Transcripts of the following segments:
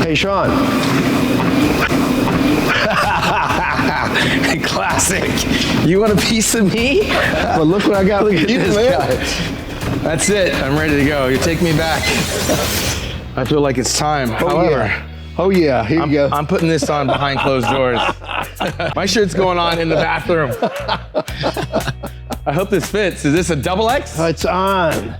Hey, Shawn. Classic. You want a piece of me? Well, look what I got. Look at this guy. That's it. I'm ready to go. You take me back. I feel like it's time. Oh yeah, here you go. I'm putting this on behind closed doors. My shirt's going on in the bathroom. I hope this fits. Is this a double X? It's on.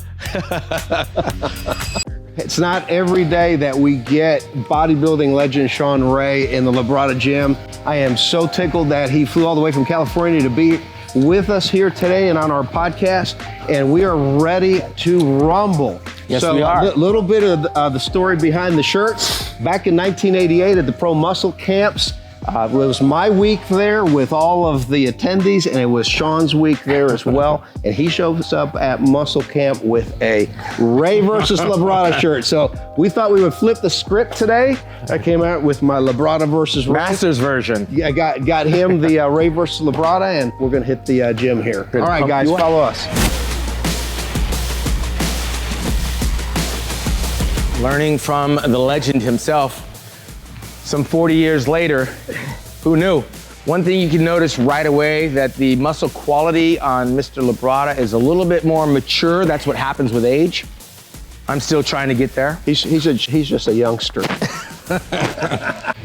It's not every day that we get bodybuilding legend Shawn Ray in the Labrada gym. I am so tickled that he flew all the way from California to be with us here today and on our podcast, and we are ready to rumble. Yes, so we are. A little bit of the story behind the shirts. Back in 1988 at the Pro Muscle Camps, it was my week there with all of the attendees, and it was Shawn's week there as well. And he shows up at Muscle Camp with a Ray versus Labrada shirt. So we thought we would flip the script today. I came out with my Labrada versus Ray. Masters version. Yeah, I got him the Ray versus Labrada, and we're gonna hit the gym here. Good. All right, guys, follow us. Learning from the legend himself. Some 40 years later, who knew? One thing you can notice right away, that the muscle quality on Mr. Labrada is a little bit more mature. That's what happens with age. I'm still trying to get there. He's just a youngster.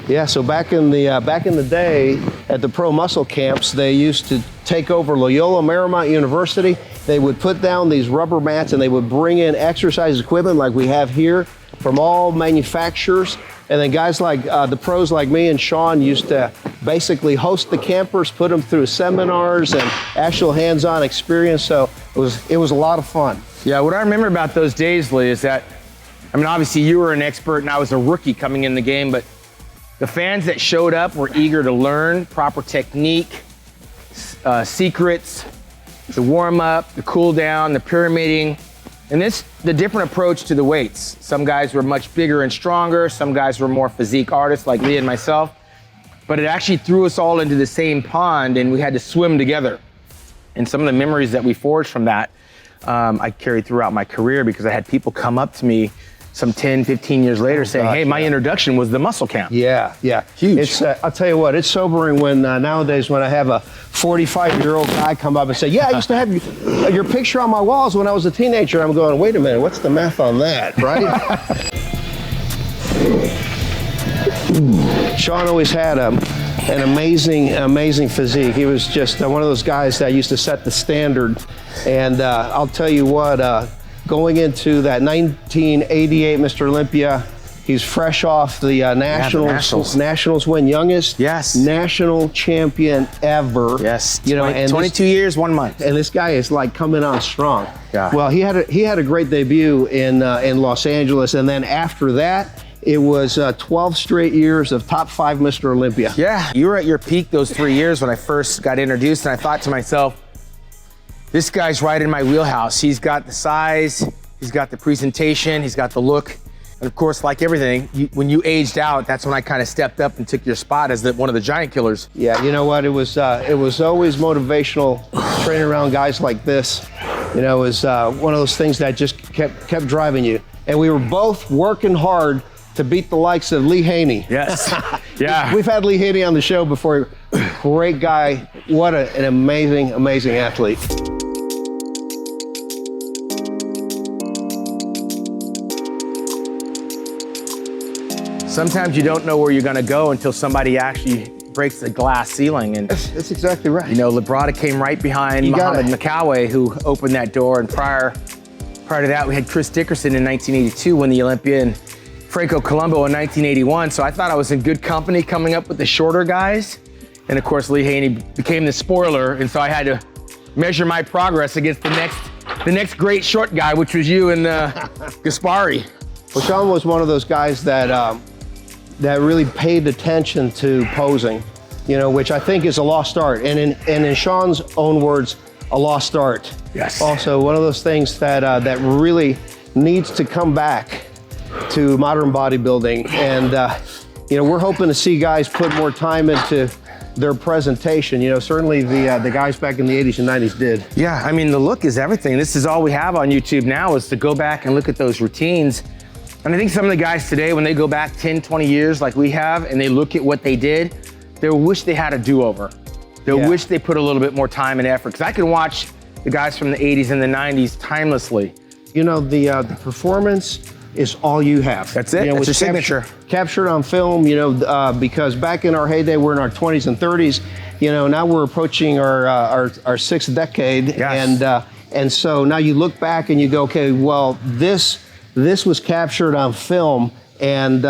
Yeah, so back in the day at the Pro Muscle Camps, they used to take over Loyola Marymount University. They would put down these rubber mats and they would bring in exercise equipment like we have here from all manufacturers. And then guys like the pros like me and Shawn used to basically host the campers, put them through seminars and actual hands-on experience. So it was a lot of fun. Yeah, what I remember about those days, Lee, is that, I mean, obviously you were an expert and I was a rookie coming in the game, but the fans that showed up were eager to learn proper technique, secrets, the warm-up, the cool-down, the pyramiding, and the different approach to the weights. Some guys were much bigger and stronger. Some guys were more physique artists like Lee and myself. But it actually threw us all into the same pond and we had to swim together. And some of the memories that we forged from that, I carried throughout my career because I had people come up to me some 10, 15 years later saying, hey, my introduction was the muscle camp. Yeah, yeah. Huge. It's, I'll tell you what, it's sobering when nowadays when I have a 45-year-old guy come up and say, yeah, I used to have your picture on my walls when I was a teenager. I'm going, wait a minute, what's the math on that, right? Shawn always had an amazing physique. He was just one of those guys that used to set the standard. And I'll tell you what, going into that 1988 Mr. Olympia, he's fresh off the Nationals win, youngest national champion ever. Yes, you know, 22 years, 1 month. And this guy is like coming on strong. Yeah. Well, he had a great debut in Los Angeles, and then after that, it was 12 straight years of top 5 Mr. Olympia. Yeah, you were at your peak those 3 years when I first got introduced, and I thought to myself, this guy's right in my wheelhouse. He's got the size, he's got the presentation, he's got the look. And of course, like everything, when you aged out, that's when I kind of stepped up and took your spot as one of the giant killers. Yeah, you know what? It was always motivational training around guys like this. You know, it was one of those things that just kept driving you. And we were both working hard to beat the likes of Lee Haney. Yes, yeah. We've had Lee Haney on the show before. Great guy. What an amazing athlete. Sometimes you don't know where you're gonna go until somebody actually breaks the glass ceiling. And that's exactly right. You know, Labrada came right behind Muhammad McCalloway, who opened that door. And prior to that, we had Chris Dickerson in 1982 win the Olympia, and Franco Colombo in 1981. So I thought I was in good company coming up with the shorter guys. And of course, Lee Haney became the spoiler. And so I had to measure my progress against the next great short guy, which was you and Gaspari. Well, Shawn was one of those guys that really paid attention to posing, you know, which I think is a lost art. And in Shawn's own words, a lost art. Yes. Also, one of those things that really needs to come back to modern bodybuilding. And you know, we're hoping to see guys put more time into their presentation. You know, certainly the guys back in the 80s and 90s did. Yeah, I mean, the look is everything. This is all we have on YouTube now, is to go back and look at those routines. And I think some of the guys today, when they go back 10, 20 years like we have, and they look at what they did, they'll wish they had a do-over. They'll wish they put a little bit more time and effort. Because I can watch the guys from the 80s and the 90s timelessly. You know, the performance is all you have. That's it. You know, it's your signature. Captured on film, you know, because back in our heyday, we're in our 20s and 30s. You know, now we're approaching our sixth decade. Yes. And so now you look back and you go, okay, well, this was captured on film, and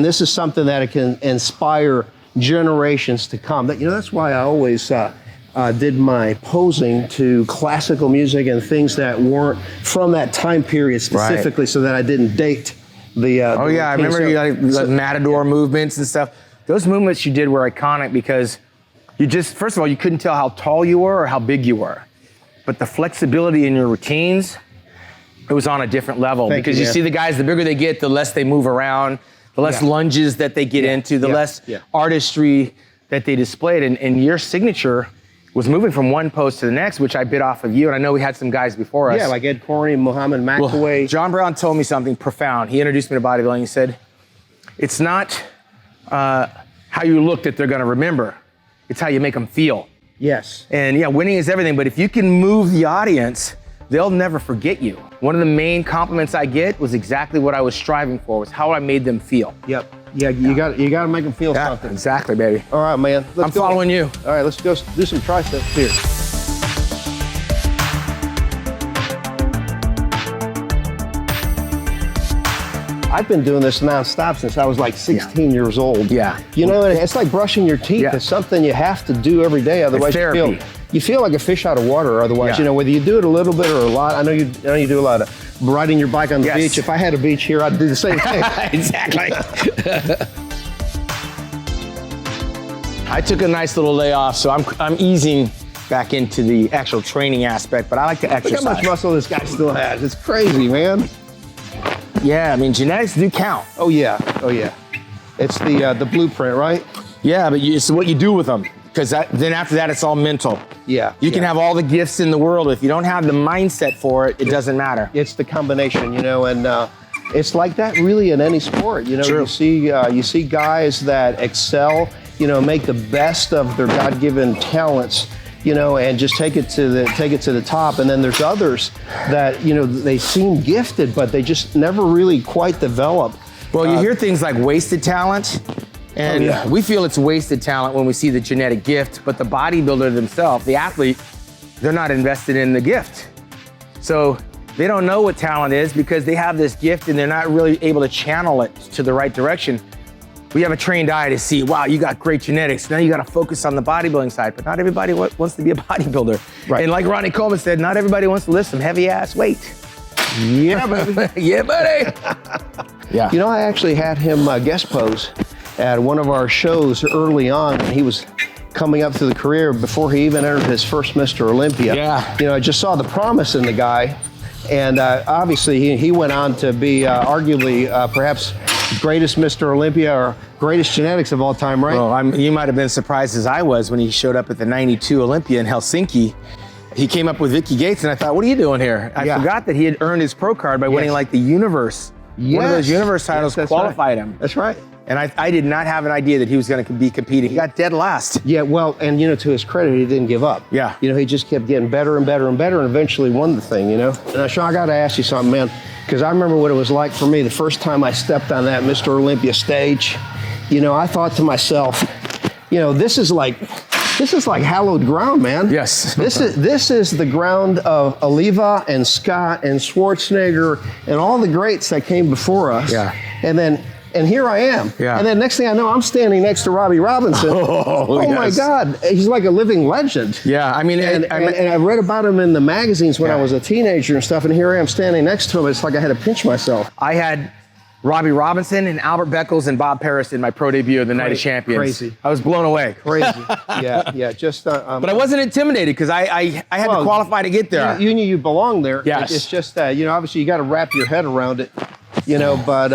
this is something that it can inspire generations to come. You know, that's why I always did my posing to classical music and things that weren't from that time period specifically, so that I didn't date the oh yeah, I remember you like matador movements and stuff. Those movements you did were iconic because you just, first of all, you couldn't tell how tall you were or how big you were. But the flexibility in your routines, it was on a different level. Because you see the guys, the bigger they get, the less they move around, the less lunges that they get into, the less artistry that they displayed. And your signature was moving from one pose to the next, which I bit off of you. And I know we had some guys before us. Yeah, like Ed Corney, Muhammad McAway. Well, John Brown told me something profound. He introduced me to bodybuilding. He said, it's not how you look that they're gonna remember. It's how you make them feel. Yes. And yeah, winning is everything, but if you can move the audience, they'll never forget you. One of the main compliments I get was exactly what I was striving for, was how I made them feel. Yep. Yeah, you got to make them feel something. Exactly, baby. All right, man. I'm following you. All right, let's go do some triceps here. I've been doing this nonstop since I was like 16 years old. Yeah. You know, it's like brushing your teeth. Yeah. It's something you have to do every day, otherwise you feel like a fish out of water. Otherwise, you know, whether you do it a little bit or a lot. I know you do a lot of riding your bike on the beach. If I had a beach here, I'd do the same thing. Exactly. I took a nice little layoff, so I'm easing back into the actual training aspect, but I like to exercise. Look how much muscle this guy still has. It's crazy, man. Yeah, I mean, genetics do count. Oh yeah, oh yeah. It's the blueprint, right? Yeah, but it's what you do with them. Because then after that, it's all mental. Yeah. You can have all the gifts in the world. If you don't have the mindset for it, it doesn't matter. It's the combination, you know, and it's like that really in any sport. You know, True. you see guys that excel, you know, make the best of their God-given talents, you know, and just take it to the top. And then there's others that, you know, they seem gifted, but they just never really quite develop. Well, you hear things like wasted talent. And we feel it's wasted talent when we see the genetic gift, but the bodybuilder themselves, the athlete, they're not invested in the gift. So they don't know what talent is because they have this gift and they're not really able to channel it to the right direction. We have a trained eye to see, wow, you got great genetics. Now you got to focus on the bodybuilding side, but not everybody wants to be a bodybuilder. Right. And like Ronnie Coleman said, not everybody wants to lift some heavy ass weight. Yeah, baby. Yeah, buddy. Yeah. You know, I actually had him guest pose at one of our shows early on when he was coming up through the career before he even entered his first Mr. Olympia. Yeah. You know, I just saw the promise in the guy. And obviously he went on to be arguably perhaps greatest Mr. Olympia or greatest genetics of all time, right? Well, you might have been surprised as I was when he showed up at the 92 Olympia in Helsinki. He came up with Vicky Gates and I thought, what are you doing here? I forgot that he had earned his pro card by winning like the universe. One of those universe titles qualified him. That's right. And I did not have an idea that he was going to be competing. He got dead last. Yeah, well, and you know, to his credit, he didn't give up. Yeah. You know, he just kept getting better and better and better and eventually won the thing, you know? Now, Shawn, I got to ask you something, man, because I remember what it was like for me the first time I stepped on that Mr. Olympia stage. You know, I thought to myself, you know, this is like hallowed ground, man. Yes. This is the ground of Oliva and Scott and Schwarzenegger and all the greats that came before us. Yeah. And here I am. Yeah. And then next thing I know, I'm standing next to Robbie Robinson. Oh yes. My God, he's like a living legend. Yeah, I mean, and I read about him in the magazines when I was a teenager and stuff, and here I am standing next to him. It's like I had to pinch myself. I had Robbie Robinson and Albert Beckles and Bob Paris in my pro debut of the Night of Champions. Crazy. I was blown away. Crazy. Yeah. Just. But I wasn't intimidated because I had to qualify to get there. You knew you belonged there. Yes. It's just that, you know, obviously you got to wrap your head around it. You know, but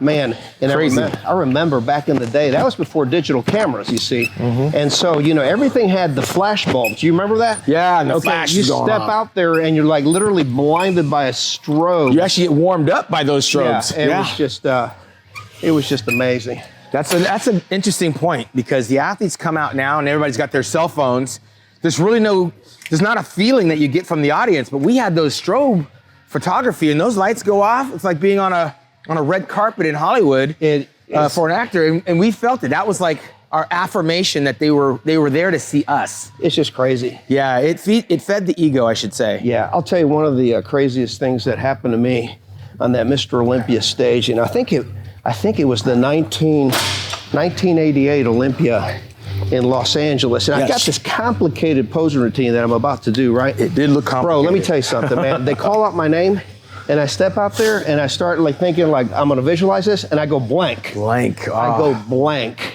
man, and Crazy. I remember back in the day, that was before digital cameras, you see. And so, you know, everything had the flash bulbs. You remember that? Yeah, no Okay, flash you is going step on. out there and you're like literally blinded by a strobe. You actually get warmed up by those Yeah, strobes. it was just amazing. That's an interesting point, because the athletes come out now and everybody's got their cell phones. There's not a feeling that you get from the audience, but we had those strobe photography and those lights go off. It's like being on a red carpet in Hollywood for an actor, and we felt it. That was like our affirmation that they were there to see us. It's just crazy. Yeah, it fed the ego, I should say. Yeah, I'll tell you one of the craziest things that happened to me on that Mr. Olympia stage, and I think it was the 1988 Olympia in Los Angeles, and I got this complicated posing routine that I'm about to do, right? It did look complicated. Bro, let me tell you something, man. They call out my name, and I step out there, and I start like thinking like I'm gonna visualize this, and I go blank. Blank. I go blank.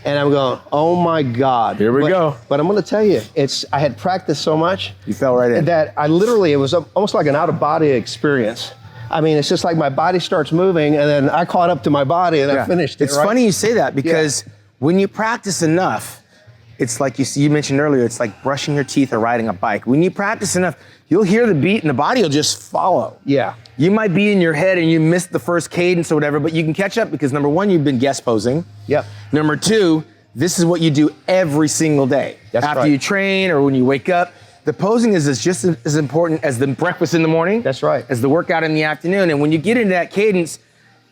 And I'm going, oh my God. Here we go. But I'm gonna tell you, I had practiced so much. You fell right in. That it was almost like an out of body experience. I mean, it's just like my body starts moving and then I caught up to my body and I finished it. It's funny you say that, because when you practice enough, it's like you mentioned earlier, it's like brushing your teeth or riding a bike. When you practice enough, you'll hear the beat and the body will just follow. Yeah. You might be in your head and you missed the first cadence or whatever, but you can catch up because number one, you've been guest posing. Yep. Number two, this is what you do every single day. That's After right. you train or when you wake up. The posing is just as important as the breakfast in the morning. That's right. As the workout in the afternoon. And when you get into that cadence,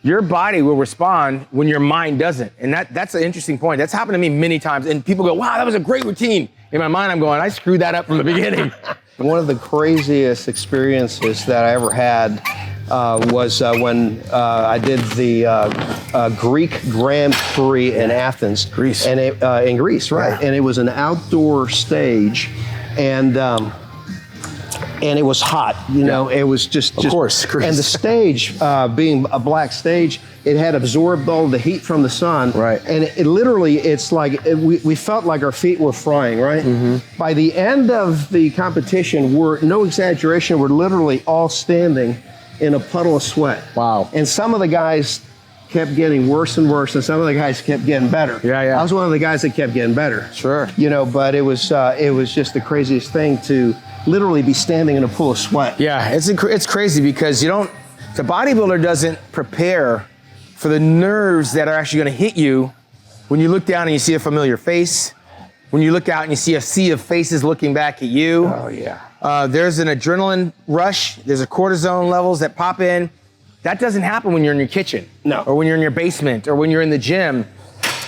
your body will respond when your mind doesn't. And that's an interesting point. That's happened to me many times. And people go, wow, that was a great routine. In my mind, I'm going, I screwed that up from the beginning. One of the craziest experiences that I ever had was when I did the Greek Grand Prix in Athens. Greece. And in Greece, right. Yeah. And it was an outdoor stage, and it was hot, you know, it was just Of course, Greece. And the stage, being a black stage, it had absorbed all the heat from the sun. Right. And it literally, it's like, we felt like our feet were frying, right? By the end of the competition, no exaggeration, we're literally all standing in a puddle of sweat. Wow. And some of the guys kept getting worse and worse, and some of the guys kept getting better. Yeah. I was one of the guys that kept getting better. Sure. You know, but it was just the craziest thing to literally be standing in a pool of sweat. Yeah, it's crazy because the bodybuilder doesn't prepare for the nerves that are actually gonna hit you when you look down and you see a familiar face, when you look out and you see a sea of faces looking back at you. Oh yeah. There's an adrenaline rush, there's a cortisone levels that pop in. That doesn't happen when you're in your kitchen. No. Or when you're in your basement, or when you're in the gym.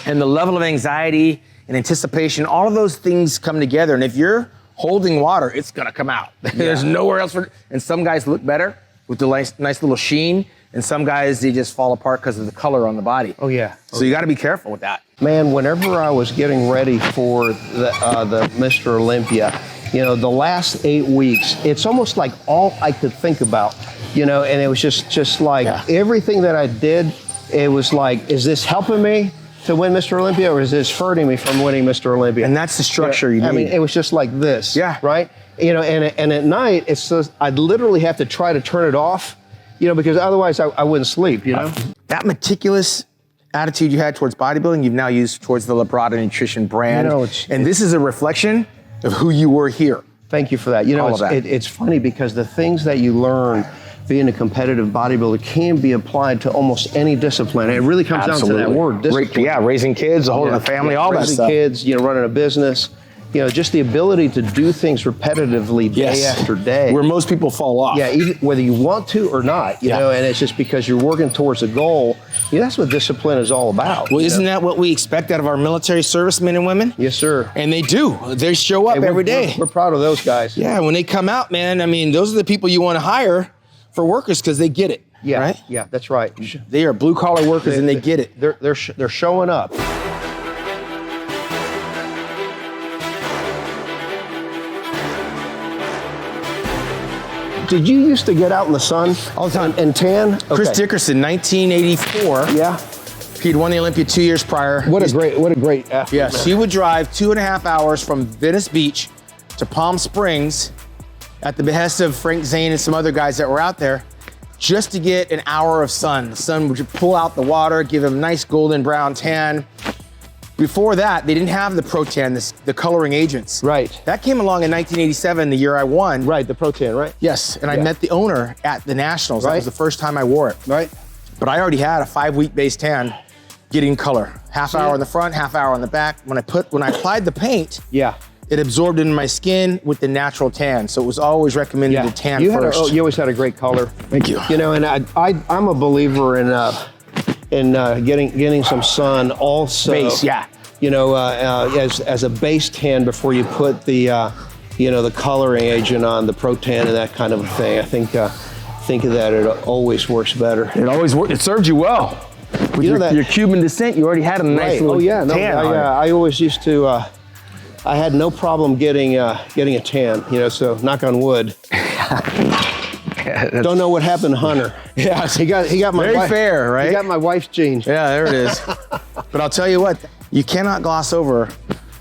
And the level of anxiety and anticipation, all of those things come together. And if you're holding water, it's gonna come out. There's nowhere else and some guys look better with the nice little sheen, and some guys, they just fall apart because of the color on the body. Oh yeah. So you gotta be careful with that. Man, whenever I was getting ready for the Mr. Olympia, you know, the last 8 weeks, it's almost like all I could think about, you know, and it was just like everything that I did, it was like, is this helping me to win Mr. Olympia, or is this hurting me from winning Mr. Olympia? And that's the structure you need. I mean, it was just like this, Yeah. right? You know, and at night, it's just, I'd literally have to try to turn it off, you know, because otherwise I wouldn't sleep, you know? That meticulous attitude you had towards bodybuilding, you've now used towards the Labrada Nutrition brand. You know, and this is a reflection of who you were here. Thank you for that. You know, All of that. it's funny because the things that you learn being a competitive bodybuilder can be applied to almost any discipline. And it really comes down to that word, discipline. Raising kids, holding a family, all that Raising stuff. kids, you know, running a business, you know, just the ability to do things repetitively day after day. Where most people fall off. Yeah, even whether you want to or not, you know, and it's just because you're working towards a goal. You know, that's what discipline is all about. Well, isn't that what we expect out of our military servicemen and women? Yes, sir. And they do. They show up every day. We're proud of those guys. Yeah, when they come out, man, I mean, those are the people you want to hire for workers because they get it. Yeah, right? yeah, that's right. They are blue collar workers and they get it. They're showing up. Did you used to get out in the sun All the time. and tan? Chris Okay. Dickerson, 1984. Yeah. He'd won the Olympia 2 years prior. What a great athlete. Yes, he would drive 2.5 hours from Venice Beach to Palm Springs at the behest of Frank Zane and some other guys that were out there. just to get an hour of sun. The sun would pull out the water, give them a nice golden brown tan. Before that, they didn't have the Pro Tan, the coloring agents. Right. That came along in 1987, the year I won. Right, the Pro Tan, right? Yes, and I met the owner at the Nationals. That was the first time I wore it. Right. But I already had a 5-week base tan getting color. Half hour on the front, half hour on the back. When I applied the paint, it absorbed into my skin with the natural tan. So it was always recommended to tan first. You always had a great color. Thank you. You know, and I'm a believer in getting some sun also. Base, yeah. You know, as a base tan before you put the the coloring agent on, the Pro Tan and that kind of a thing. I think that it always works better. It always worked. It served you well. With your Cuban descent, you already had a nice little tan. I always used to. I had no problem getting a tan. You know, so knock on wood. Don't know what happened to Hunter. Yeah, he got my very fair, right? He got my wife's genes. Yeah, there it is. But I'll tell you what, you cannot gloss over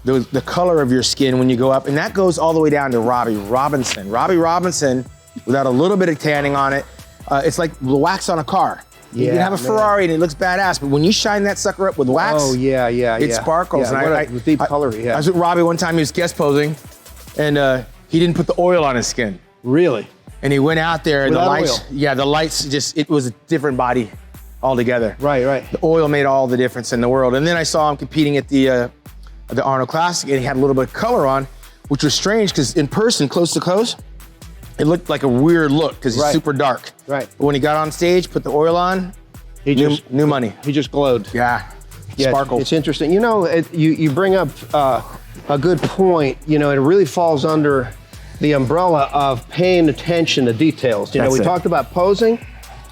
the color of your skin when you go up, and that goes all the way down to Robbie Robinson. Robbie Robinson, without a little bit of tanning on it, it's like the wax on a car. You can have a Ferrari and it looks badass, but when you shine that sucker up with wax, it sparkles. Yeah, and with deep color, I was with Robbie one time, he was guest posing, and he didn't put the oil on his skin. Really? And he went out there and Without the lights it was a different body altogether. Right. The oil made all the difference in the world. And then I saw him competing at the Arnold Classic, and he had a little bit of color on, which was strange because in person, close to close, it looked like a weird look because he's super dark. Right. But when he got on stage, put the oil on, new money. He just glowed. Yeah. Sparkled. It's interesting. You know, you bring up a good point. You know, it really falls under the umbrella of paying attention to details. You know, we talked about posing,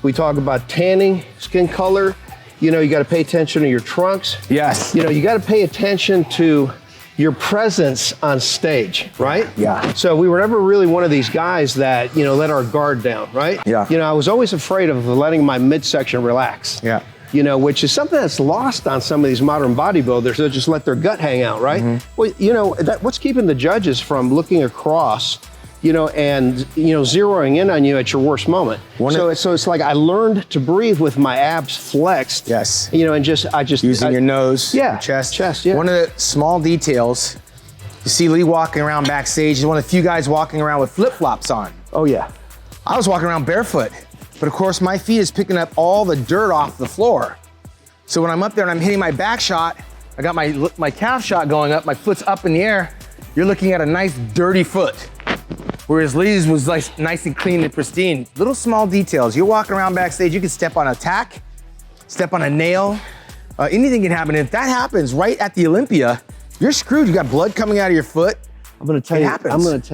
we talked about tanning, skin color. You know, you got to pay attention to your trunks. Yes. You know, you got to pay attention to your presence on stage, right? Yeah. So we were never really one of these guys that, let our guard down, right? Yeah. You know, I was always afraid of letting my midsection relax. Yeah. You know, which is something that's lost on some of these modern bodybuilders. They'll just let their gut hang out, right? Mm-hmm. Well, you know, what's keeping the judges from looking across, and zeroing in on you at your worst moment. So it's like I learned to breathe with my abs flexed. Yes. And I just using your nose, your chest. Yeah. One of the small details, you see Lee walking around backstage. He's one of the few guys walking around with flip-flops on. Oh yeah. I was walking around barefoot, but of course my feet is picking up all the dirt off the floor. So when I'm up there and I'm hitting my back shot, I got my calf shot going up, my foot's up in the air. You're looking at a nice dirty foot. Whereas Lee's was like nice and clean and pristine. Little small details. You're walking around backstage, you can step on a tack, step on a nail, anything can happen. If that happens right at the Olympia, you're screwed. You got blood coming out of your foot. I'm gonna tell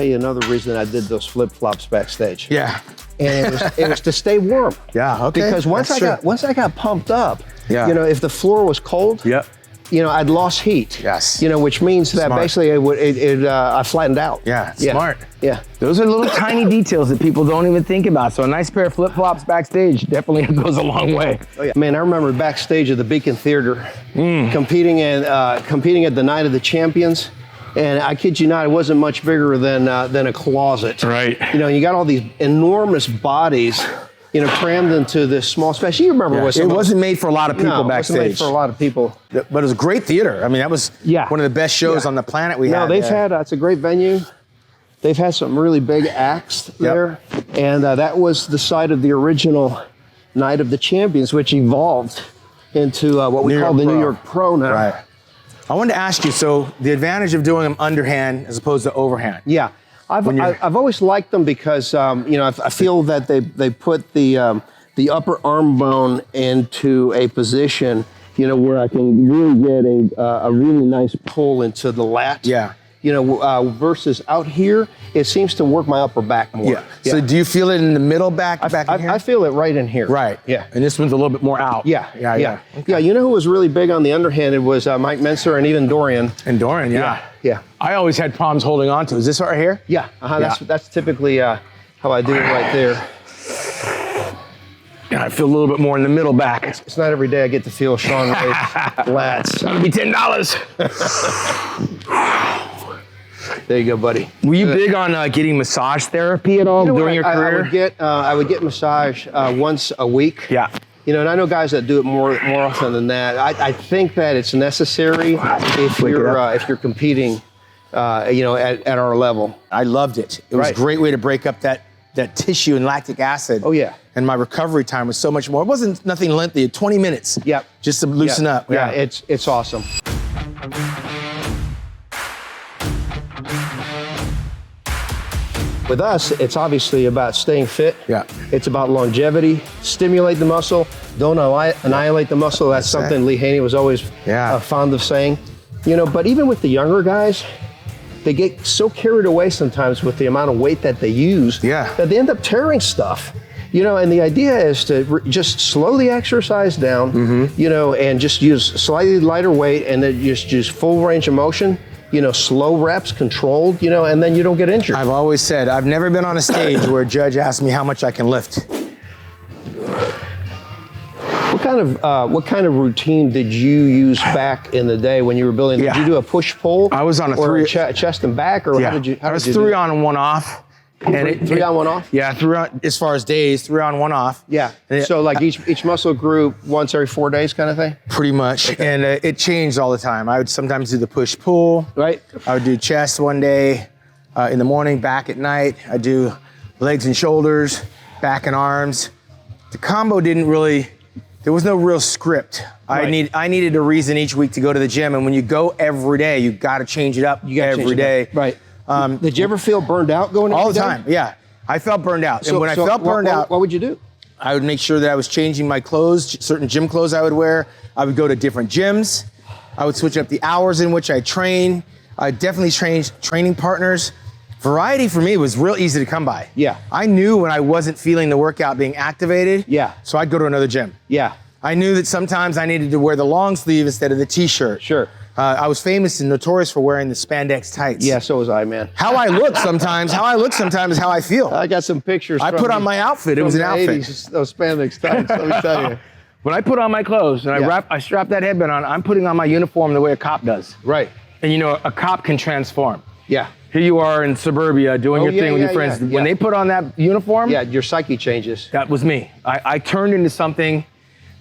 you another reason I did those flip-flops backstage. Yeah. And it was to stay warm. Yeah, okay. Because once I got pumped up, if the floor was cold, I'd lost heat. Yes. Which means that basically I flattened out. Yeah, smart. Yeah. Those are little tiny details that people don't even think about. So a nice pair of flip-flops backstage definitely goes a long way. Oh yeah. Man, I remember backstage at the Beacon Theater, competing at the Night of the Champions. And I kid you not, it wasn't much bigger than a closet. Right. You got all these enormous bodies, crammed into this small space. You remember what it wasn't made for a lot of people backstage. It wasn't made for a lot of people. But it was a great theater. I mean, that was one of the best shows on the planet we had. It's a great venue. They've had some really big acts there. And that was the site of the original Night of the Champions, which evolved into what we call the New York Pro now. Right. I wanted to ask you, so the advantage of doing them underhand as opposed to overhand. Yeah. I've always liked them because I feel that they put the upper arm bone into a position where I can really get a really nice pull into the lat. Yeah. Versus out here, it seems to work my upper back more. Yeah. So do you feel it in the middle back in here? I feel it right in here. Right. Yeah. And this one's a little bit more out. Yeah. Okay. Yeah. You know who was really big on the underhanded was Mike Menser and even Dorian. And Dorian, Yeah. I always had problems holding on to. Is this right here? Yeah. That's typically how I do it right there. Yeah, I feel a little bit more in the middle back. It's not every day I get to feel Shawn Ray's lats. That'll be $10. There you go, buddy. Were you big on getting massage therapy at all during your career? I would get massage once a week. Yeah. You know, and I know guys that do it more often than that. I think that it's necessary if you're competing, you know, at our level. I loved it. It was a great way to break up that tissue and lactic acid. Oh yeah. And my recovery time was so much more. It wasn't nothing lengthy, 20 minutes. Yep. Just to loosen up. Yeah, it's awesome. With us, it's obviously about staying fit. Yeah. It's about longevity, stimulate the muscle, don't annihilate the muscle. That's something Lee Haney was always fond of saying. You know, but even with the younger guys, they get so carried away sometimes with the amount of weight that they use that they end up tearing stuff. You know, and the idea is to just slow the exercise down, you know, and just use slightly lighter weight and then just use full range of motion. You know, slow reps, controlled, you know, and then you don't get injured. I've always said, I've never been on a stage where a judge asked me how much I can lift. What kind of routine did you use back in the day when you were building? Did you do a push-pull? I was on a chest and back, or how did you? I was 3 on and 1 off. And three on, 1 off? Yeah, 3 on, as far as days, 3 on, 1 off. Yeah, so like each muscle group once every 4 days kind of thing? Pretty much, and it changed all the time. I would sometimes do the push-pull. Right. I would do chest one day in the morning, back at night. I'd do legs and shoulders, back and arms. The combo didn't really, there was no real script. Right. I needed a reason each week to go to the gym, and when you go every day, you got to change it up every day. Right. Did you ever feel burned out going all the time? Yeah, I felt burned out. And when I felt burned out, what would you do? I would make sure that I was changing my clothes, certain gym clothes I would wear. I would go to different gyms. I would switch up the hours in which I train. I definitely changed training partners. Variety for me was real easy to come by. Yeah. I knew when I wasn't feeling the workout being activated. Yeah. So I'd go to another gym. Yeah. I knew that sometimes I needed to wear the long sleeve instead of the t-shirt. Sure. I was famous and notorious for wearing the spandex tights. Yeah, so was I, man. How I look sometimes is how I feel. I got some pictures. I put on my outfit. It was an outfit. 80s, those spandex tights, let me tell you. When I put on my clothes and I strap that headband on, I'm putting on my uniform the way a cop does. Right. And you know, a cop can transform. Yeah. Here you are in suburbia doing your thing with your friends. When they put on that uniform, your psyche changes. That was me. I turned into something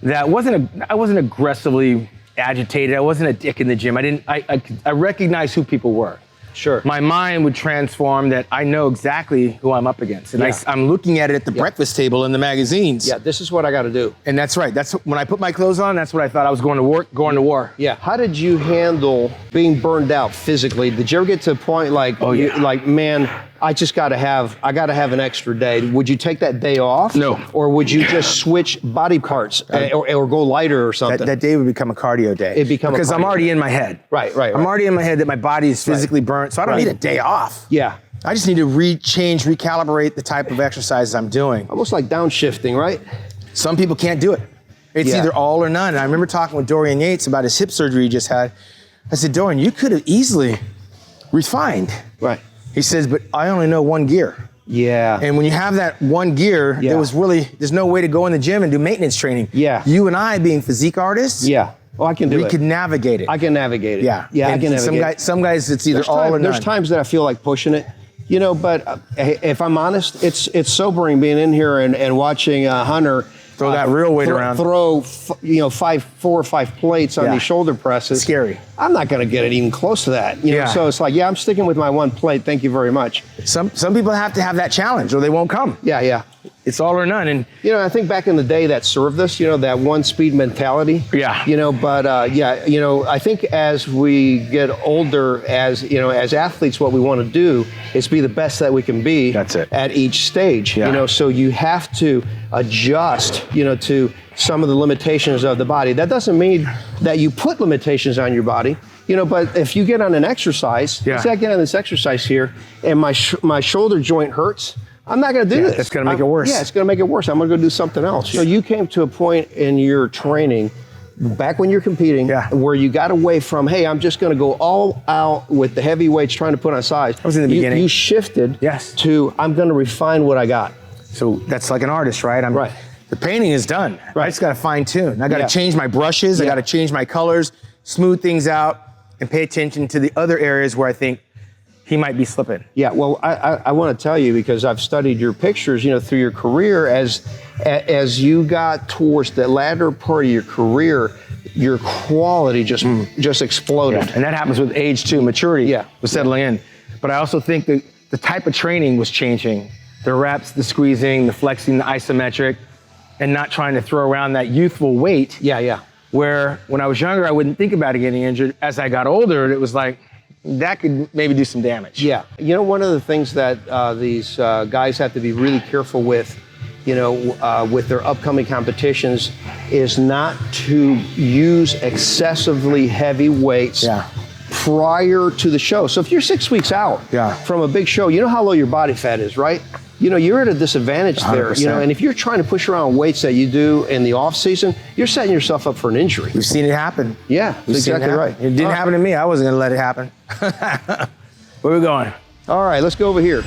that I wasn't aggressively agitated. I wasn't a dick in the gym. I recognized who people were. Sure. My mind would transform that I know exactly who I'm up against. And I'm looking at it at the breakfast table in the magazines. Yeah, this is what I got to do. And that's right. That's when I put my clothes on, that's what I thought I was going to war. Yeah. How did you handle being burned out physically? Did you ever get to a point like, like, man, I gotta have an extra day? Would you take that day off? No. Or would you just switch body parts or go lighter or something? That day would become a cardio day. Because I'm already in my head. Right. I'm already in my head that my body is physically burnt, so I don't need a day off. Yeah. I just need to recalibrate the type of exercises I'm doing. Almost like downshifting, right? Some people can't do it. It's either all or none. And I remember talking with Dorian Yates about his hip surgery he just had. I said, Dorian, you could have easily refined. Right. He says, but I only know one gear. Yeah. And when you have that one gear, there's no way to go in the gym and do maintenance training. Yeah. You and I being physique artists. Yeah. Oh, I can do it. We can navigate it. I can navigate it. Yeah. Yeah, I can navigate it. Some guys, it's either all or none. There's times that I feel like pushing it, you know, but if I'm honest, it's sobering being in here and watching Hunter throw that real weight around. Throw, 4 or 5 plates on these shoulder presses. Scary. I'm not going to get it even close to that. You know? So it's like, I'm sticking with my 1 plate. Thank you very much. Some people have to have that challenge or they won't come. Yeah. It's all or none. And you know, I think back in the day that served us, you know, that 1 speed mentality. Yeah. You know, but you know, I think as we get older, as athletes, what we want to do is be the best that we can be. That's it. At each stage. Yeah. You know, so you have to adjust, you know, to some of the limitations of the body. That doesn't mean that you put limitations on your body. You know, but if you get on an exercise, say I get on this exercise here, and my shoulder joint hurts, I'm not going to do this. It's going to make it worse. Yeah, it's going to make it worse. I'm going to go do something else. So you came to a point in your training, back when you're competing, where you got away from, hey, I'm just going to go all out with the heavy weights trying to put on size. That was in the beginning. You shifted to, I'm going to refine what I got. So that's like an artist, right? Right. The painting is done. Right. I just got to fine tune. I got to change my brushes. I got to change my colors, smooth things out, and pay attention to the other areas where I think he might be slipping. Yeah, well, I want to tell you, because I've studied your pictures, you know, through your career, as you got towards the latter part of your career, your quality just exploded. Yeah. And that happens with age too, maturity was settling in. But I also think that the type of training was changing. The reps, the squeezing, the flexing, the isometric, and not trying to throw around that youthful weight. Yeah. Where when I was younger, I wouldn't think about it getting injured. As I got older, it was like, that could maybe do some damage. Yeah. You know, one of the things that these guys have to be really careful with, you know, with their upcoming competitions is not to use excessively heavy weights prior to the show. So if you're 6 weeks out from a big show, you know how low your body fat is, right? You know, you're at a disadvantage there, 100%. you know, and if you're trying to push around weights that you do in the off season, you're setting yourself up for an injury. We've seen it happen. Yeah, that's exactly right. It didn't happen to me. I wasn't gonna let it happen. Where are we going? All right, let's go over here.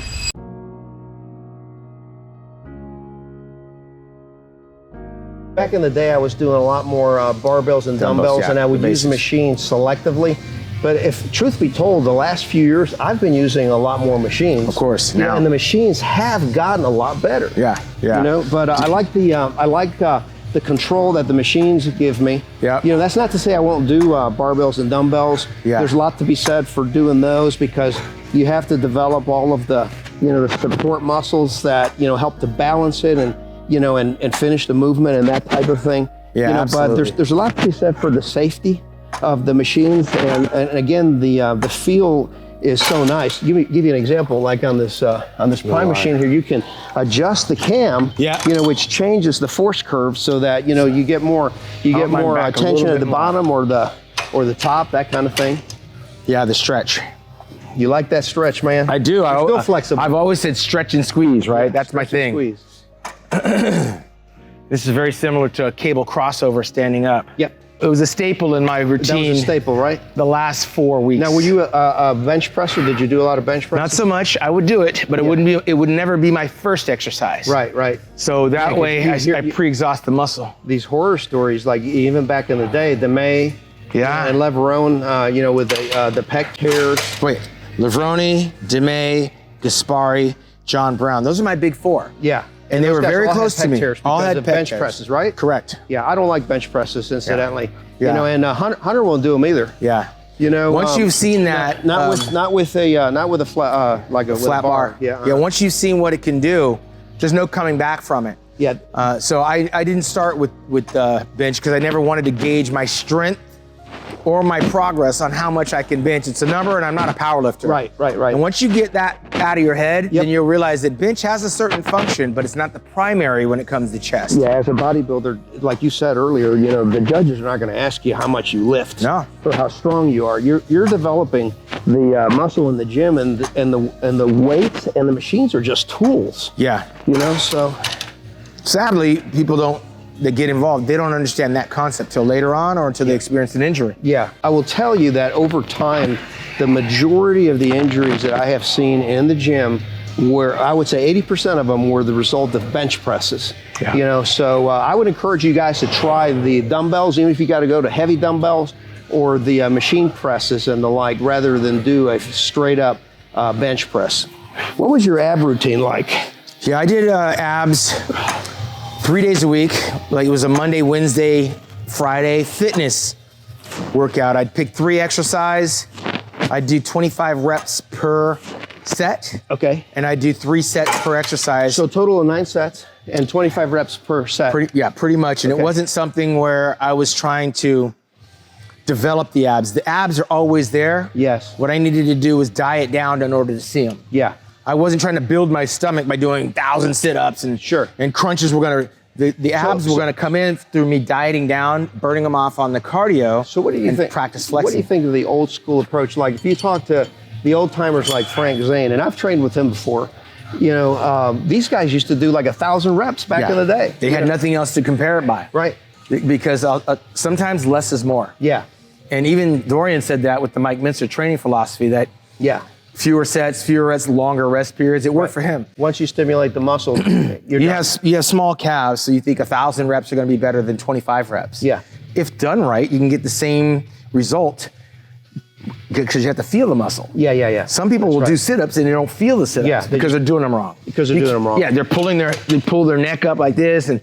Back in the day, I was doing a lot more barbells and dumbbells, and I would use the machine selectively. But if truth be told, the last few years, I've been using a lot more machines. Of course, now. And the machines have gotten a lot better. Yeah. You know, but I like the control that the machines give me. Yeah. You know, that's not to say I won't do barbells and dumbbells. Yeah. There's a lot to be said for doing those, because you have to develop all of the, you know, the support muscles that, you know, help to balance it and, you know, and finish the movement and that type of thing. Yeah, you know, absolutely. But there's a lot to be said for the safety of the machines, and again, the feel is so nice. Give you an example, like on this Prime machine here, you can adjust the cam, you know, which changes the force curve so that, you know, you get more tension at the bottom or the top, that kind of thing. Yeah, the stretch. You like that stretch, man? I do. It's still flexible. I've always said stretch and squeeze, right? That's my thing. Squeeze. This is very similar to a cable crossover standing up. Yep. It was a staple in my routine. That was a staple, right? The last 4 weeks. Now, were you a bench presser? Did you do a lot of bench presses? Not so much. I would do it, but it would never be my first exercise. Right. So that way, I pre-exhaust the muscle. These horror stories, like even back in the day, the May, and Leverone, you know, with the pec tears. Wait, Leverone, DeMay, Gaspari, John Brown. Those are my big four. Yeah. And they were very close to me. All had bench presses, right? Correct. Yeah, I don't like bench presses, incidentally. Yeah. You know, and Hunter won't do them either. Yeah. You know, once you've seen that, not with a flat like a flat bar. Yeah. Yeah. Once you've seen what it can do, there's no coming back from it. Yeah. So I didn't start with bench because I never wanted to gauge my strength or my progress on how much I can bench. It's a number, and I'm not a power lifter. Right. And once you get that out of your head, then you'll realize that bench has a certain function, but it's not the primary when it comes to chest. Yeah, as a bodybuilder, like you said earlier, you know, the judges are not going to ask you how much you lift. No. Or how strong you are. You're developing the muscle in the gym, and the weights and the machines are just tools. Yeah. You know, so sadly, people that get involved, they don't understand that concept till later on or until they experience an injury. Yeah, I will tell you that over time, the majority of the injuries that I have seen in the gym, where I would say 80% of them were the result of bench presses. Yeah. You know, so I would encourage you guys to try the dumbbells, even if you got to go to heavy dumbbells or the machine presses and the like, rather than do a straight up bench press. What was your ab routine like? Yeah, I did abs 3 days a week. Like it was a Monday, Wednesday, Friday fitness workout. I'd pick 3 exercise. I'd do 25 reps per set. Okay. And I'd do 3 sets per exercise. So total of 9 sets and 25 reps per set. Pretty much. And it wasn't something where I was trying to develop the abs. The abs are always there. Yes. What I needed to do was diet down in order to see them. Yeah. I wasn't trying to build my stomach by doing 1,000 sit-ups and crunches were gonna, the abs were gonna come in through me dieting down, burning them off on the cardio. So what do you think? Practice flexing. What do you think of the old school approach? Like if you talk to the old timers like Frank Zane, and I've trained with him before, you know, these guys used to do like 1,000 reps back in the day. They had nothing else to compare it by. Right. Because sometimes less is more. Yeah. And even Dorian said that with the Mike Mincer training philosophy that fewer sets, fewer reps, longer rest periods. It worked for him. Once you stimulate the muscle, you have small calves, so you think 1,000 reps are going to be better than 25 reps. Yeah. If done right, you can get the same result because you have to feel the muscle. Yeah. Some people will do sit-ups and they don't feel the sit-ups because they're doing them wrong. Because they're doing them wrong. Yeah, they pull their neck up like this, and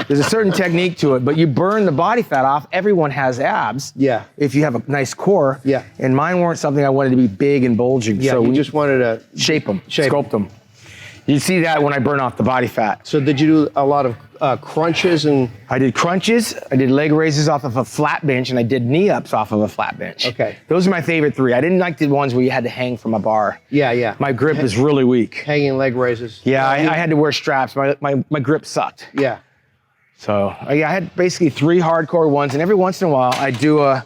there's a certain technique to it, but you burn the body fat off. Everyone has abs. Yeah. If you have a nice core. Yeah. And mine weren't something I wanted to be big and bulging. Yeah, so you just wanted to shape them, sculpt them. You see that when I burn off the body fat. So did you do a lot of crunches and? I did crunches, I did leg raises off of a flat bench, and I did knee ups off of a flat bench. Okay. Those are my favorite 3. I didn't like the ones where you had to hang from a bar. Yeah. My grip is really weak. Hanging leg raises. Yeah, I had to wear straps. My grip sucked. Yeah. So I had basically 3 hardcore ones, and every once in a while I do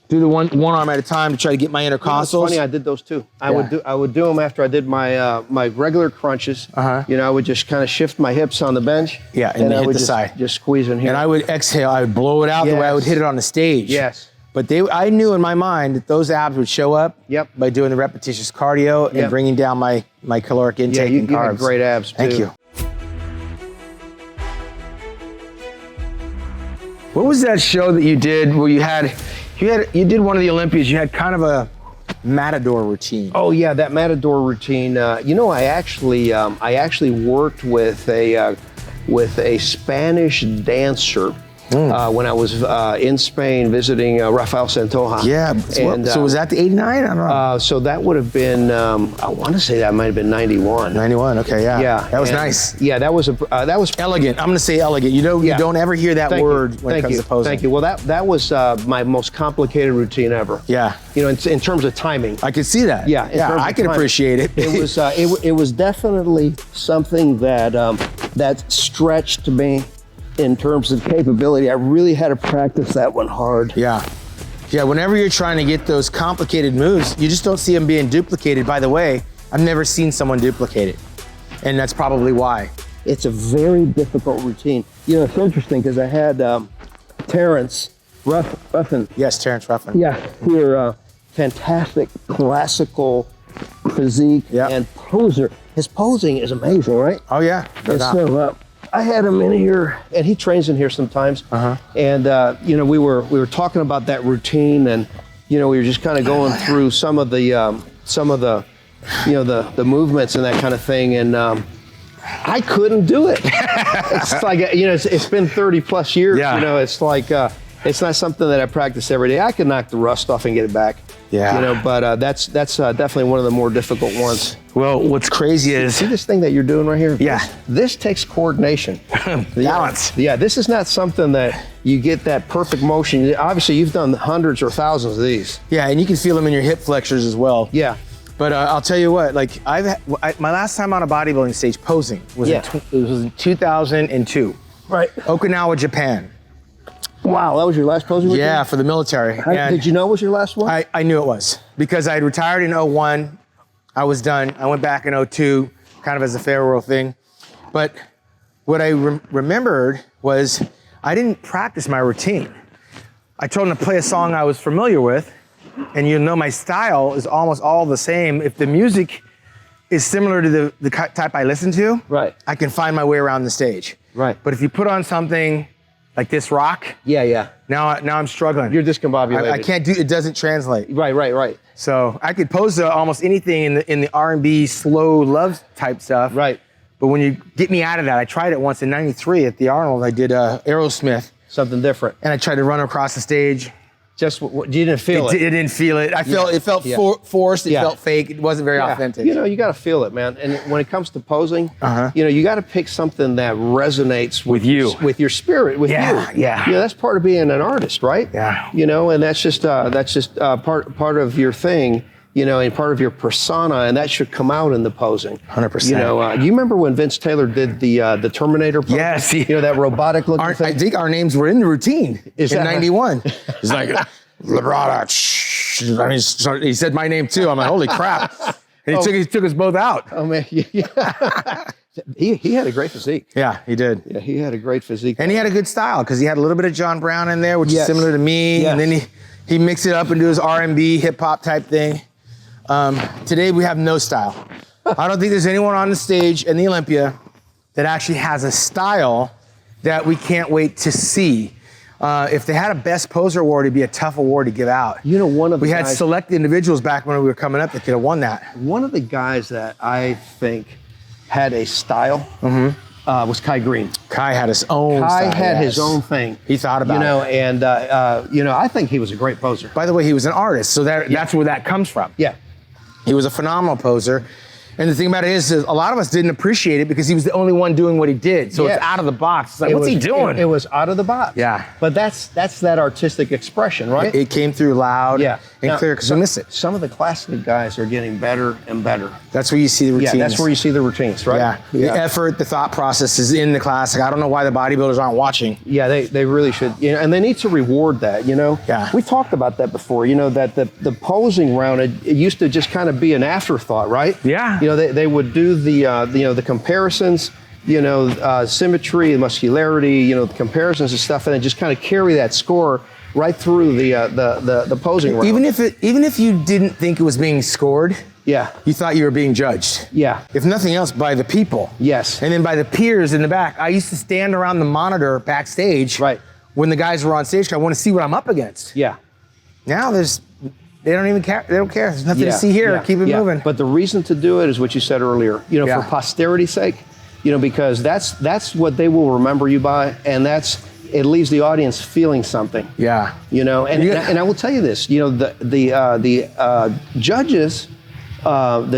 the one arm at a time to try to get my intercostals. It's funny, I did those too. I would do them after I did my my regular crunches. You know, I would just kind of shift my hips on the bench. Yeah, and I hit would the side. Just squeeze in here. And I would exhale. I would blow it out the way I would hit it on the stage. Yes. But I knew in my mind that those abs would show up. Yep. By doing the repetitious cardio and bringing down my caloric intake and carbs. You had great abs too. Thank you. What was that show that you did where you did one of the Olympias, you had kind of a matador routine? Oh yeah, that matador routine. You know, I actually worked with a Spanish dancer when I was in Spain visiting Rafael Santoja. Yeah, and, so was that the 89? I don't know. So that would have been, I want to say that might have been 91. 91, okay, yeah. Yeah. That was nice. Yeah, that was elegant. I'm gonna say elegant. You don't ever hear that word when it comes to posing. Thank you. Well, that was my most complicated routine ever. Yeah. You know, in terms of timing. I could see that. Yeah. I can appreciate it. It was definitely something that stretched me in terms of capability. I really had to practice that one hard. Yeah. Yeah, whenever you're trying to get those complicated moves, you just don't see them being duplicated. By the way, I've never seen someone duplicate it. And that's probably why. It's a very difficult routine. You know, it's interesting because I had Terrence Ruffin. Yes, Terrence Ruffin. Yeah, here, fantastic classical physique and poser. His posing is amazing, right? Oh yeah. And so I had him in here, and he trains in here sometimes. And you know, we were talking about that routine, and you know, we were just kind of going through some of the you know, the movements and that kind of thing, and I couldn't do it. It's like, you know, it's been 30 plus years. Yeah. You know, it's like it's not something that I practice every day. I can knock the rust off and get it back. Yeah. You know, but that's definitely one of the more difficult ones. Well, what's crazy is... See this thing that you're doing right here? Yeah. This takes coordination. Balance. Yeah, this is not something that you get that perfect motion. Obviously, you've done hundreds or thousands of these. Yeah, and you can feel them in your hip flexors as well. Yeah. But I'll tell you what, like my last time on a bodybuilding stage posing was it was in 2002. Right. Okinawa, Japan. Wow, that was your last posing routine? Yeah, for the military. Did you know it was your last one? I knew it was because I had retired in 01. I was done. I went back in 02, kind of as a farewell thing. But what I remembered was I didn't practice my routine. I told him to play a song I was familiar with, and you know my style is almost all the same. If the music is similar to the type I listen to, right, I can find my way around the stage. Right. But if you put on something like this rock, now I'm struggling. You're discombobulated. I can't do it. Doesn't translate. Right. So I could pose to almost anything in the R&B slow love type stuff. Right. But when you get me out of that, I tried it once in '93 at the Arnold. I did Aerosmith. Something different. And I tried to run across the stage. Just you didn't feel it. I didn't feel it. It felt forced. It felt fake. It wasn't very authentic. You know, you got to feel it, man. And when it comes to posing, you know, you got to pick something that resonates with you, with your spirit, with you. Yeah. You know, that's part of being an artist, right? Yeah. You know, and that's just part of your thing. You know, and part of your persona, and that should come out in the posing. 100%. You know, you remember when Vince Taylor did the Terminator pose? Yes. You know, that robotic looking thing? I think our names were in the routine in '91. He's like, Labrada Shawn. He said my name too. I'm like, holy crap. And he took us both out. Oh, man. Yeah. He had a great physique. Yeah, he did. Yeah, he had a great physique. And he had a good style because he had a little bit of John Brown in there, which is similar to me. And then he mixed it up and do his R&B, hip hop type thing. Today we have no style. I don't think there's anyone on the stage in the Olympia that actually has a style that we can't wait to see. If they had a best poser award, it'd be a tough award to give out. You know, one of the we had select individuals back when we were coming up that could have won that. One of the guys that I think had a style was Kai Green. Kai had his own Kai style, had his own thing. He thought about it. And I think he was a great poser. By the way, he was an artist, so that's where that comes from. Yeah. He was a phenomenal poser. And the thing about it is a lot of us didn't appreciate it because he was the only one doing what he did. So it's out of the box. It's like, what's he doing? It was out of the box. Yeah. But that's that artistic expression, right? It came through loud and clear because we miss it. Some of the classic guys are getting better and better. That's where you see the routines. Yeah, that's where you see the routines, right? Yeah. The effort, the thought process is in the classic. I don't know why the bodybuilders aren't watching. Yeah, they really should. And they need to reward that, Yeah. We talked about that before, that the posing round, it used to just kind of be an afterthought, right? Yeah. They would do the comparisons, symmetry, muscularity, the comparisons and stuff, and then just kind of carry that score right through the posing round. Even if you didn't think it was being scored, you thought you were being judged. Yeah. If nothing else, by the people. Yes. And then by the peers in the back. I used to stand around the monitor backstage. Right. When the guys were on stage, I want to see what I'm up against. Yeah. Now they don't even care. They don't care. There's nothing to see here. Keep it moving. But the reason to do it is what you said earlier. For posterity's sake. Because that's what they will remember you by, and it leaves the audience feeling something. Yeah. And I will tell you this. The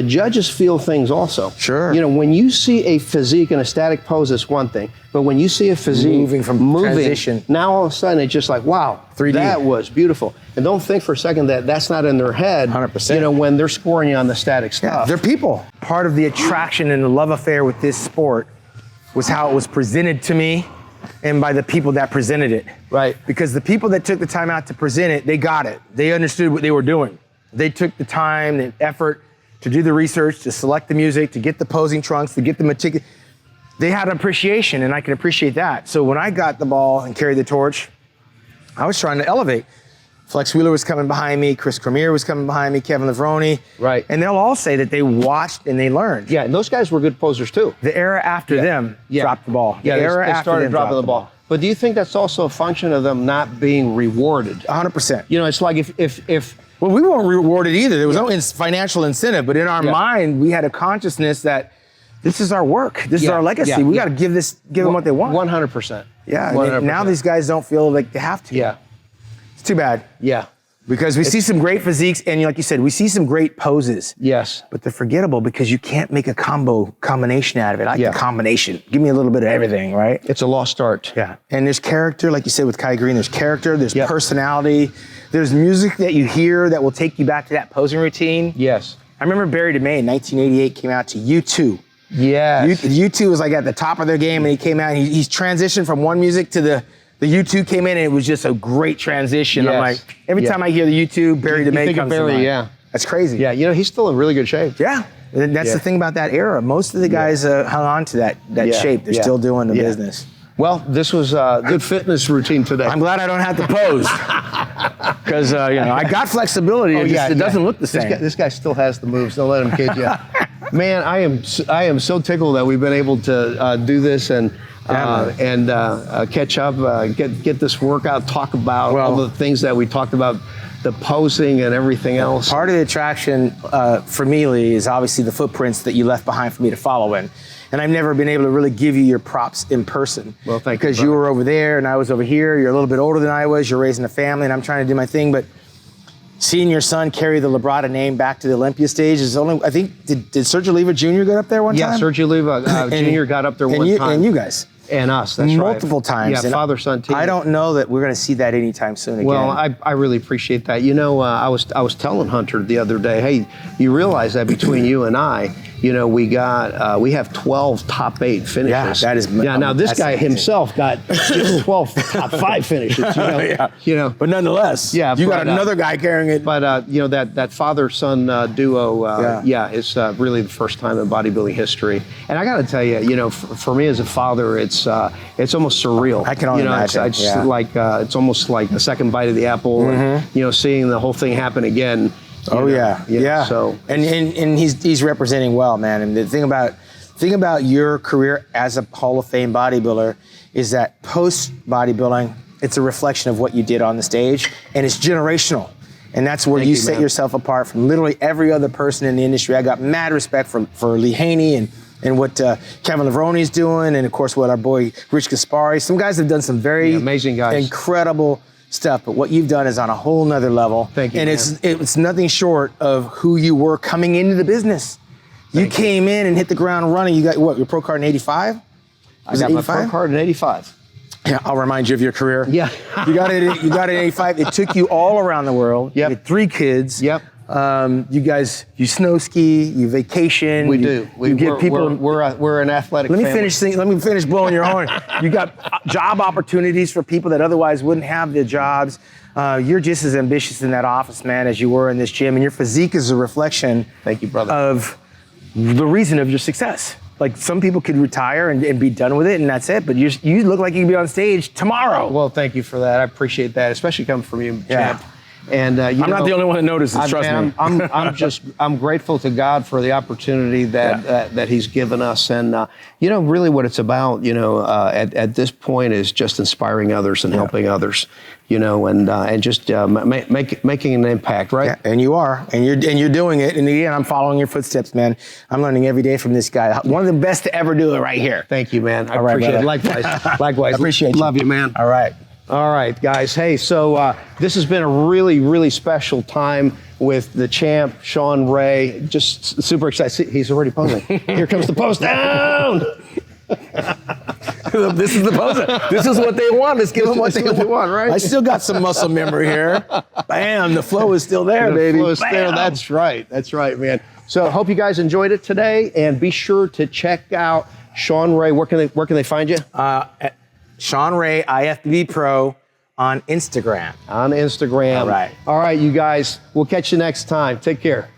judges feel things also. Sure. When you see a physique in a static pose, it's one thing. But when you see a physique moving, transition, now all of a sudden it's just like, wow, 3D. That was beautiful. And don't think for a second that that's not in their head. 100%. When they're scoring you on the static stuff. Yeah, they're people. Part of the attraction and the love affair with this sport was how it was presented to me and by the people that presented it. Right. Because the people that took the time out to present it, they got it. They understood what they were doing. They took the time and effort to do the research, to select the music, to get the posing trunks, to get the meticulous. They had appreciation, and I can appreciate that. So when I got the ball and carried the torch, I was trying to elevate. Flex Wheeler was coming behind me, Chris Cormier was coming behind me, Kevin Lavroni. Right. And they'll all say that they watched and they learned. Yeah, and those guys were good posers too. The era after them dropped the ball. Yeah, they started dropping the ball. But do you think that's also a function of them not being rewarded? 100%. It's like if well, we weren't rewarded either. There was no financial incentive, but in our mind, we had a consciousness that this is our work. This is our legacy. We got to give them what they want. 100%. Yeah. 100%. Now these guys don't feel like they have to. Yeah. It's too bad. Yeah. Because we see some great physiques, and like you said, we see some great poses. Yes. But they're forgettable because you can't make a combination out of it. I like the combination. Give me a little bit of everything, right? It's a lost art. Yeah. And there's character, like you said with Kai Green, there's character, there's personality, there's music that you hear that will take you back to that posing routine. Yes. I remember Barry DeMay in 1988 came out to U2. Yes. U2 was like at the top of their game, and he came out and he's transitioned from one music to the U2 came in, and it was just a great transition. Yes. I'm like, every time I hear the U2, Barry DeMay comes to mind. Yeah. That's crazy. Yeah, he's still in really good shape. Yeah. And that's the thing about that era. Most of the guys hung on to that shape. They're still doing the business. Well, this was a good fitness routine today. I'm glad I don't have to pose. Because, I got flexibility. It doesn't look the same. This guy still has the moves. Don't let him kid you. Man, I am so tickled that we've been able to do this and catch up, get this workout, talk about all the things that we talked about, the posing and everything else. Part of the attraction for me, Lee, is obviously the footprints that you left behind for me to follow in. And I've never been able to really give you your props in person. Well, thank you. Because you were over there and I was over here. You're a little bit older than I was. You're raising a family and I'm trying to do my thing. But seeing your son carry the Labrada name back to the Olympia stage is only, I think, did Sergio Oliva Jr. get up there one time? Yeah, Sergio Oliva Jr. got up there one time. And you guys. And us, that's multiple times. Yeah, father-son team. I don't know that we're going to see that anytime soon again. Well, I really appreciate that. I was telling Hunter the other day, hey, you realize that between you and I, we have 12 top 8 finishes. Yeah, that is. Now this guy amazing. Himself got 12 top 5 finishes. But nonetheless, you got another guy carrying it. But that father-son duo, it's really the first time in bodybuilding history. And I got to tell you, for me as a father, it's almost surreal. I can only imagine. It's almost like the second bite of the apple. Mm-hmm. And, seeing the whole thing happen again. So and he's representing well, man. And the thing about your career as a Hall of Fame bodybuilder is that post bodybuilding, it's a reflection of what you did on the stage, and it's generational. And that's where you set yourself apart from literally every other person in the industry. I got mad respect for Lee Haney and what Kevin Levroni's doing, and of course what our boy Rich Gaspari. Some guys have done some very amazing guys, incredible stuff, but what you've done is on a whole nother level. Thank you. And it's nothing short of who you were coming into the business. You came in and hit the ground running. You got what, your pro card in 85? I got my pro card in 85. Yeah, I'll remind you of your career. Yeah. you got it in 85. It took you all around the world. Yep. You had 3 kids. Yep. You guys, you snow ski, you vacation. We do. You get people. We're an athletic Let me family. Let me finish blowing your horn. You got job opportunities for people that otherwise wouldn't have the jobs. You're just as ambitious in that office, man, as you were in this gym, and your physique is a reflection. Thank you, brother. Of the reason of your success. Like some people could retire and be done with it, and that's it. But you look like you can be on stage tomorrow. Well, thank you for that. I appreciate that, especially coming from you, champ. And I'm not the only one that notices. Trust me. I'm grateful to God for the opportunity that He's given us, and really what it's about, at this point is just inspiring others and helping others, and just making an impact, right? Yeah, and you are, and you're doing it. And again, I'm following your footsteps, man. I'm learning every day from this guy. One of the best to ever do it, right here. Thank you, man. I appreciate it. Likewise. I appreciate you. Love you, man. All right. All right, guys. Hey, so this has been a really, really special time with the champ, Shawn Ray. Just super excited. See, he's already posing. Here comes the pose down. This is the pose. This is what they want. Let's give them what they want, right? I still got some muscle memory here. Bam, the flow is still there, baby. The flow is there. That's right. That's right, man. So hope you guys enjoyed it today, and be sure to check out Shawn Ray. Where can they find you? At Shawn Ray, IFBB Pro on Instagram. On Instagram. All right. All right, you guys. We'll catch you next time. Take care.